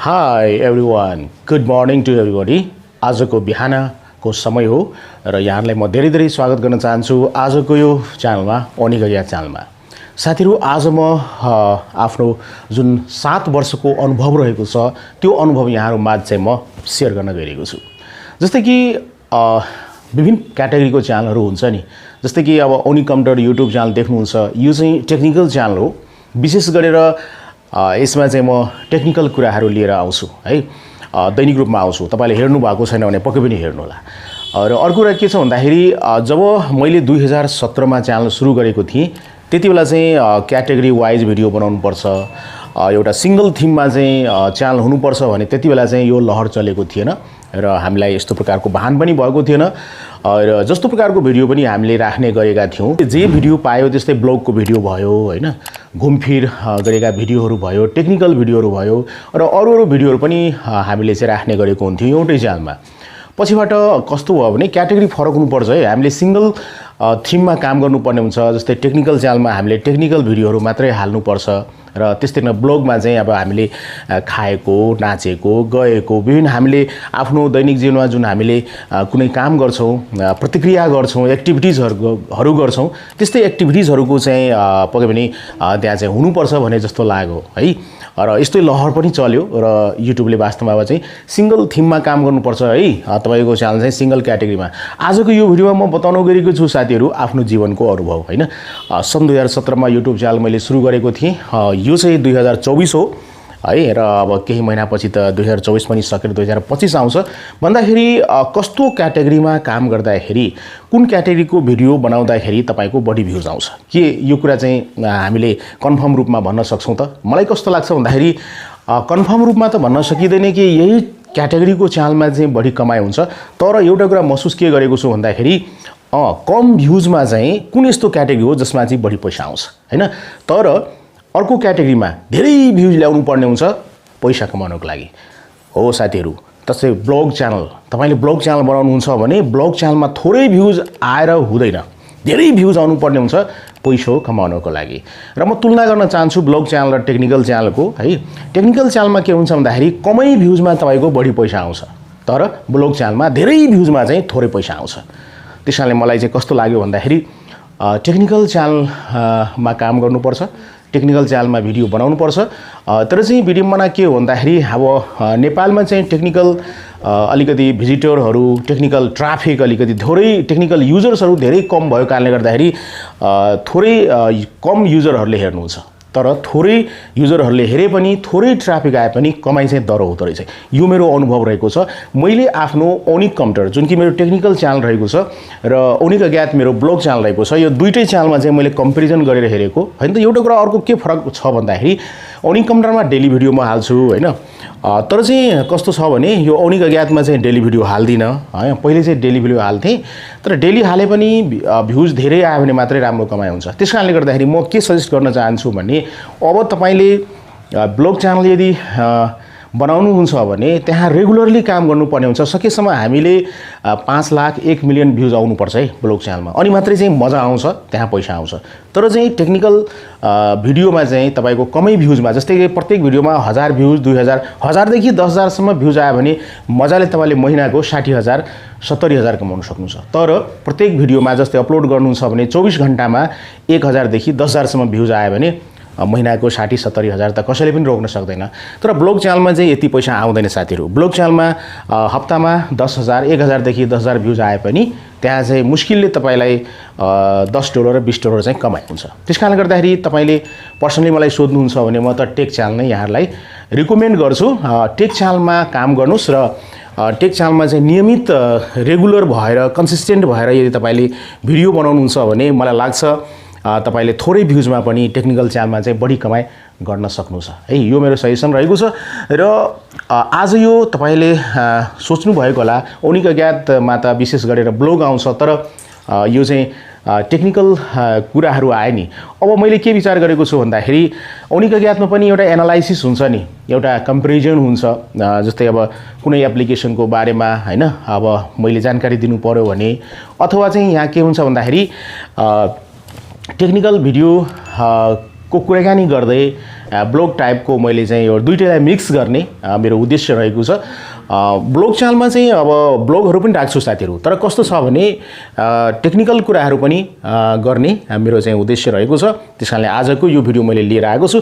Hi everyone, good morning to everybody. आजको बिहानको समय हो र यहाँलाई म धेरै स्वागत गर्न चाहन्छु आजको यो च्यानलमा अनिकाgyat च्यानलमा। साथीहरु आज म आफ्नो जुन 7 वर्षको अनुभव रहेको छ त्यो अनुभव यहाँहरु माझ चाहिँ म शेयर गर्न गइरहेको छु। जस्तै कि विभिन्न क्याटेगोरीको च्यानलहरु हुन्छ नि, जस्तै कि अब ओनिक कम्प्युटर युट्युब च्यानल देख्नुहुन्छ, यो चाहिँ टेक्निकल च्यानल हो। विशेष गरेर यसमा चाहिँ म टेक्निकल कुराहरु लिएर आउँछु है, दैनिक रूपमा आउँछु। तपाईले हेर्नु भएको छैन भने पक्कै पनि हेर्नु होला। र अर्को कुरा के छ भन्दाखेरि जब मैले 2017 मा च्यानल सुरु गरेको थिएँ त्यतिबेला चाहिँ क्याटेगोरी वाइज भिडियो बनाउनु पर्छ, एउटा सिंगल थीममा चाहिँ च्यानल हुनुपर्छ भने त्यतिबेला चाहिँ यो लहर चलेको थिएन र हामीलाई यस्तो प्रकारको भान पनि भएको थिएन र जस्तो प्रकारको भिडियो पनि हामीले राख्ने गरेका थियौं। जे भिडियो पायो त्यस्तै ब्लगको भिडियो भयो हैन, घुमफिर गरेका भिडियोहरु भयो, टेक्निकल भिडियोहरु भयो र अरु भिडियोहरु पनि हामीले चाहिँ राख्ने गरेको हुन्थ्यो एउटै च्यानलमा। पछिबाट कस्तो भयो भने क्याटेगोरी फरक हुनुपर्छ है, हामीले सिंगल थीममा काम गर्नुपर्ने हुन्छ। जस्तै टेक्निकल च्यानलमा हामीले टेक्निकल भिडियोहरु मात्रै हाल्नुपर्छ र त्यस्तै न ब्लगमा चाहिँ अब हामीले खाएको, नाचेको, गएको, विभिन्न हामीले आफ्नो दैनिक जीवनमा जुन हामीले कुनै काम गर्छौं, प्रतिक्रिया गर्छौं, एक्टिभिटिजहरु गर्छौं, त्यस्तै एक्टिभिटिजहरुको चाहिँ पक्कै पनि त्यहाँ चाहिँ हुनुपर्छ भने जस्तो लाग्यो है। र यस्तै लहर पनि चल्यो र युट्युबले वास्तवमा अब चाहिँ सिंगल थीममा काम गर्नुपर्छ है, तपाईको च्यानल चाहिँ सिंगल क्याटेगोरीमा। आजको यो भिडियोमा म बताउन गएको छु साथीहरु आफ्नो जीवनको अनुभव हैन। सन् 2017 मा युट्युब च्यानल मैले सुरु गरेको थिएँ, यो चाहिँ 2024 हो है र अब केही महिनापछि त 2024 पनि सकेर 2025 आउँछ। भन्दाखेरि कस्तो क्याटेगोरीमा काम गर्दाखेरि कुन क्याटेगोरीको भिडियो बनाउँदाखेरि तपाईको बढी भ्युज आउँछ, के यो कुरा चाहिँ हामीले कन्फर्म रूपमा भन्न सक्छौं त? मलाई कस्तो लाग्छ भन्दाखेरि कन्फर्म रूपमा त भन्न सकिदैन कि यही क्याटेगोरीको च्यानलमा चाहिँ बढी कमाइ हुन्छ, तर एउटा कुरा महसुस के गरेको छु भन्दाखेरि कम भ्युजमा चाहिँ कुन यस्तो क्याटेगोरी हो जसमा चाहिँ बढी पैसा आउँछ हैन। तर अर्को क्याटेगोरीमा धेरै भ्युज ल्याउनु पर्ने हुन्छ पैसा कमाउनको लागि हो साथीहरु। त्यसै ब्लग च्यानल, तपाईले ब्लग च्यानल बनाउनुहुन्छ भने ब्लग च्यानलमा थोरै भ्युज आएर हुँदैन, धेरै भ्युज आउनु पर्ने हुन्छ पैसा कमाउनको लागि। र म तुलना गर्न चाहन्छु ब्लग च्यानल र टेक्निकल च्यानलको है। टेक्निकल च्यानलमा के हुन्छ भन्दाखेरि कमै भ्युजमा तपाईको बढी पैसा आउँछ, तर ब्लग च्यानलमा धेरै भ्युजमा चाहिँ थोरै पैसा आउँछ। त्यसैले मलाई चाहिँ कस्तो लाग्यो भन्दाखेरि टेक्निकल च्यानलमा काम गर्नुपर्छ, टेक्निकल च्यानलमा भिडियो बनाउनु पर्छ। तर चाहिँ भिडियोमा के हो भन्दाखेरि अब नेपालमा चाहिँ टेक्निकल अलिकति भिजिटरहरु, टेक्निकल ट्राफिक अलिकति थोरै, टेक्निकल युजर्सहरु धेरै कम भएको कारणले गर्दाखेरि थोरै कम युजरहरुले हेर्नुहुन्छ। तर थोरै युजरहरुले हेरे पनि, थोरै ट्राफिक आए पनि कमाइ चाहिँ दरो हुँदो रहेछ। यो मेरो अनुभव रहेको छ। मैले आफ्नो ओनिक कम्प्युटर जुन कि मेरो टेक्निकल च्यानल रहेको छ र ओनिकाgyat मेरो ब्लग च्यानल रहेको छ, यो दुईटै च्यानलमा चाहिँ मैले कम्पेरिजन गरेर हेरेको हैन। त एउटा कुरा अर्को के फरक छ भन्दाखेरि ओनिक कम्प्युटरमा डेली भिडियो म हाल्छु हैन, तर चाहिँ कस्तो छ भने यो ओनिकाgyatमा चाहिँ डेली भिडियो हाल्दिन है। पहिले चाहिँ डेली भिडियो हाल्थे, तर डेली हाले पनि भ्युज धेरै आयो भने मात्रै राम्रो कमाइ हुन्छ। त्यसकारणले गर्दाखेरि म के सजेस्ट गर्न चाहन्छु भने अब तपाईले ब्लग च्यानल यदि बनाउनुहुन्छ भने त्यहाँ रेगुलरली काम गर्नुपर्ने हुन्छ। सकेसम्म हामीले 5 लाख 1 मिलियन भ्युज आउनुपर्छ है ब्लग च्यानलमा, अनि मात्रै चाहिँ मजा आउँछ, त्यहाँ पैसा आउँछ। तर चाहिँ टेक्निकल भिडियोमा चाहिँ तपाईको कमै भ्युजमा, जस्तै कि प्रत्येक भिडियोमा 1000 भ्युज, 2000, 1000 देखि 10000 सम्म भ्युज आयो भने मजाले तपाईले महिनाको 60000 70000 कमाउन सक्नुहुन्छ। तर प्रत्येक भिडियोमा जस्तै अपलोड गर्नुहुन्छ भने 24 घण्टामा 1000 देखि 10000 सम्म भ्युज आयो भने महिनाको 60-70 त कसैले पनि रोक्न सक्दैन। तर ब्लग च्यानलमा चाहिँ यति पैसा आउँदैन साथीहरु। ब्लग च्यानलमा हप्तामा 10000 1000 देखि 10000 भ्युज आए पनि त्यहाँ चाहिँ मुस्किलले तपाईलाई $10 र $20 चाहिँ कमाइ हुन्छ। त्यसकारणले गर्दाखेरि तपाईले पर्सनली मलाई सोध्नुहुन्छ भने म त टेक च्यानल नै यहाँहरुलाई रिकमेन्ड गर्छु। टेक च्यानलमा काम गर्नुस् र टेक च्यानलमा चाहिँ नियमित रेगुलर भएर, कन्सिस्टेन्ट भएर यदि तपाईले भिडियो बनाउनुहुन्छ भने मलाई लाग्छ तपाईले थोरै भ्युजमा पनि टेक्निकल च्यानलमा चाहिँ बढी कमाइ गर्न सक्नुहुन्छ है। यो मेरो सजेसन रहेको छ। र आज यो तपाईले सोच्नु भएको होला ओनिकाgyatमा त विशेष गरेर ब्लग आउँछ, तर यो चाहिँ टेक्निकल कुराहरु आए नि। अब मैले के विचार गरेको छु भन्दाखेरि ओनिकाgyatमा पनि एउटा एनालाइसिस हुन्छ नि, एउटा कम्पेरिजन हुन्छ। जस्तै अब कुनै एप्लिकेसनको बारेमा हैन, अब मैले जानकारी दिनु पर्यो भने, अथवा चाहिँ यहाँ के हुन्छ भन्दाखेरि टेक्निकल भिडियो को कुराकानी गर्दै ब्लग टाइपको मैले चाहिँ यो दुईटैलाई मिक्स गर्ने मेरो उद्देश्य रहेको छ। ब्लग च्यानलमा चाहिँ अब ब्लगहरू पनि राख्छु साथीहरू, तर कस्तो छ भने टेक्निकल कुराहरू पनि गर्ने मेरो चाहिँ उद्देश्य रहेको छ। त्यसकारणले आजको यो भिडियो मैले लिएर आएको छु।